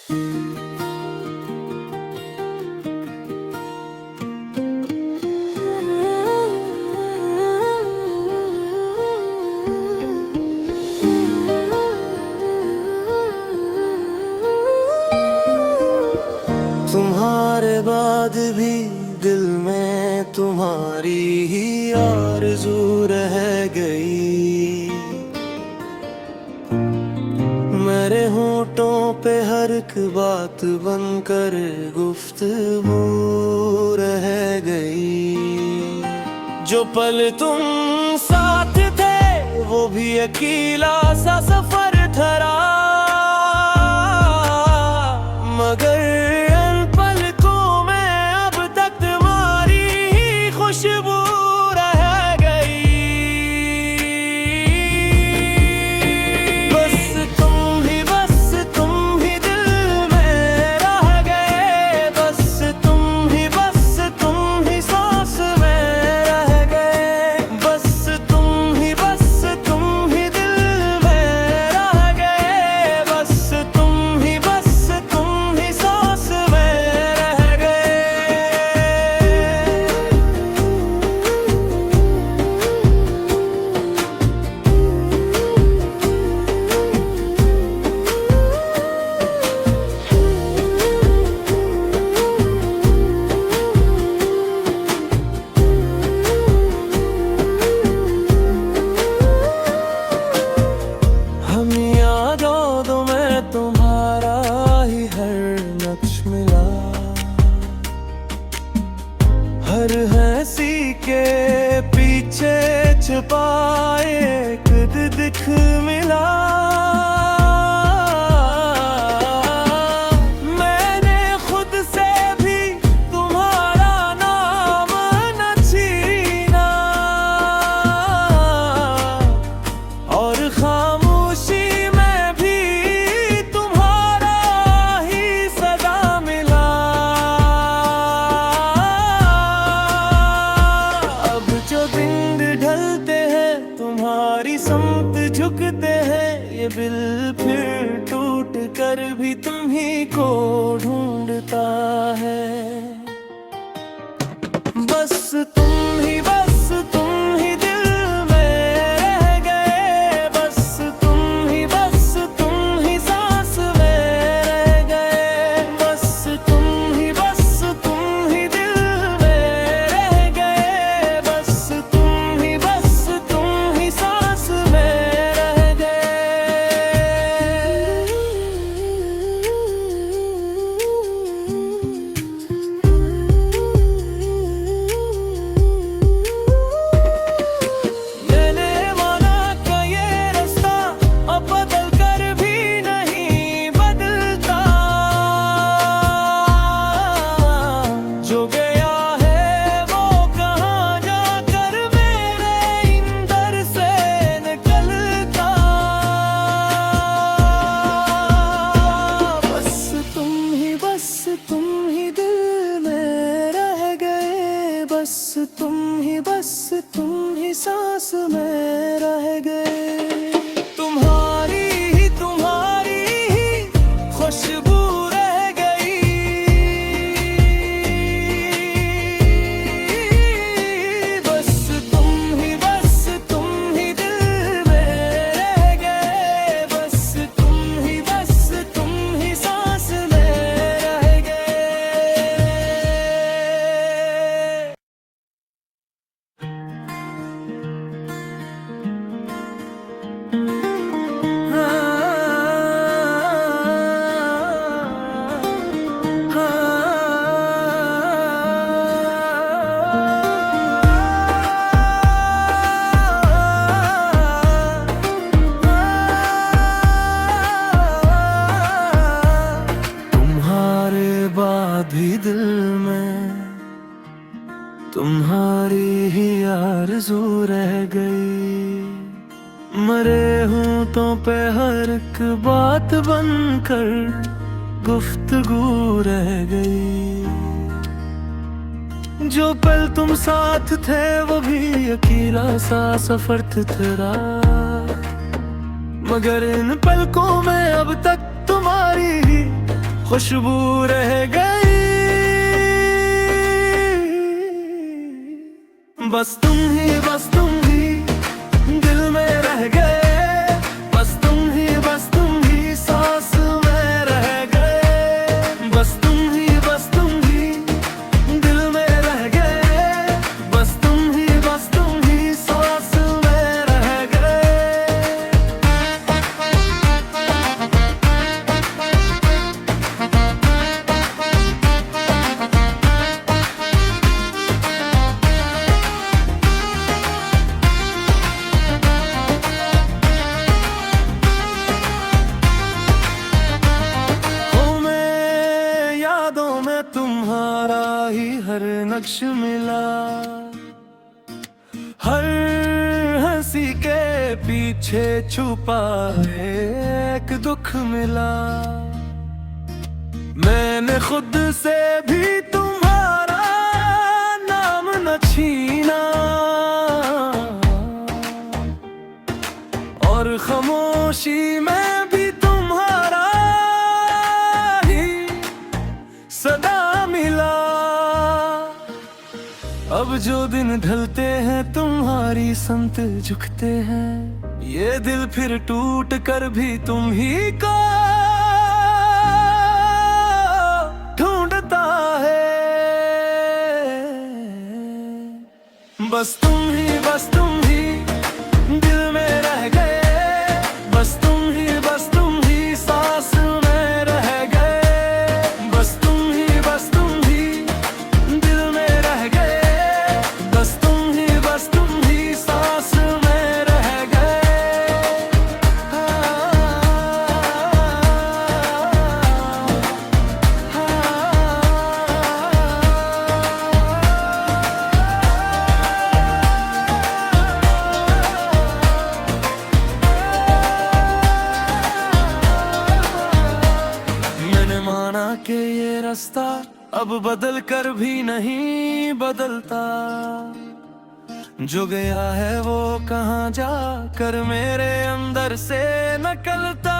तुम्हारे बाद भी दिल में तुम्हारी ही आरज़ू रह गई। मेरे होंठों पे हर एक बात बनकर गुफ्तगू रह गई। जो पल तुम साथ थे वो भी अकेला सा सफर ठहरा, मगर खुशबू रह गई। बस तुम ही दिल में रह गए। बस तुम ही सांस में रह गए। बस तुम ही दिल में रह गए। बस तुम ही सांस में रह गए। हम यादों दो में तुम्हारा ही हर नक्श मिला, हर हंसी के पीछे छुपाए एक दिख मिला। मैंने खुद से भी तुम्हारा नाम न छीना, और खामोशी में भी तुम्हारा ही सदा मिला। अब जो दिन ढलते हैं तुम्हारी समत झुकते हैं, ये दिल फिर टूट कर भी तुम ही को ढूंढता है। बस तुम ही दिल में रह गए। बस तुम ही सांस में रह गए। बस तुम ही दिल में रह गए। बस तुम ही सांस में रह गए। मैंने माना कि ये रास्ता अब बदल कर भी नहीं बदलता। जो गया है वो कहाँ जाकर मेरे इंदर से निकलता। बस तुम ही दिल में रह गए। बस तुम ही सांस में रह गए। तुम्हारी ही खुशबू रह गई। बस तुम ही दिल में रह गए। बस तुम ही सांस में रह गए। तुम्हारे बाद भी दिल में तुम्हारी ही आरज़ू रह गई। मरे होंठों पे हर एक बात बनकर गुफ्तगू रह गई। जो पल तुम साथ थे वो भी अकेला सा सफर तेरा, मगर इन पलकों में अब तक तुम्हारी ही खुशबू रह गई, बस तुम ही दिल में रह गए, बस तुम ही सांस में रह गए, बस तुम ही दिल में रह गए, बस तुम ही सांस में रह गए। तुम्हारा ही हर नक्श मिला, हर हंसी के पीछे छुपा एक दुख मिला। मैंने खुद से भी तुम्हारा नाम न छीना, और खामोशी में भी तुम्हारा ही सदा मिला। अब जो दिन ढलते हैं तुम्हारी संत झुकते हैं, ये दिल फिर टूट कर भी तुम ही को ढूंढता है। बस तुम ही दिल में रह गए, बस तुम ही सांस में रह गए, बस तुम ही दिल में रह गए, बस तुम ही सांस में रह गए। मैंने माना कि ये रास्ता अब बदल कर भी नहीं बदलता, जो गया है वो कहाँ जा कर मेरे अंदर से निकलता।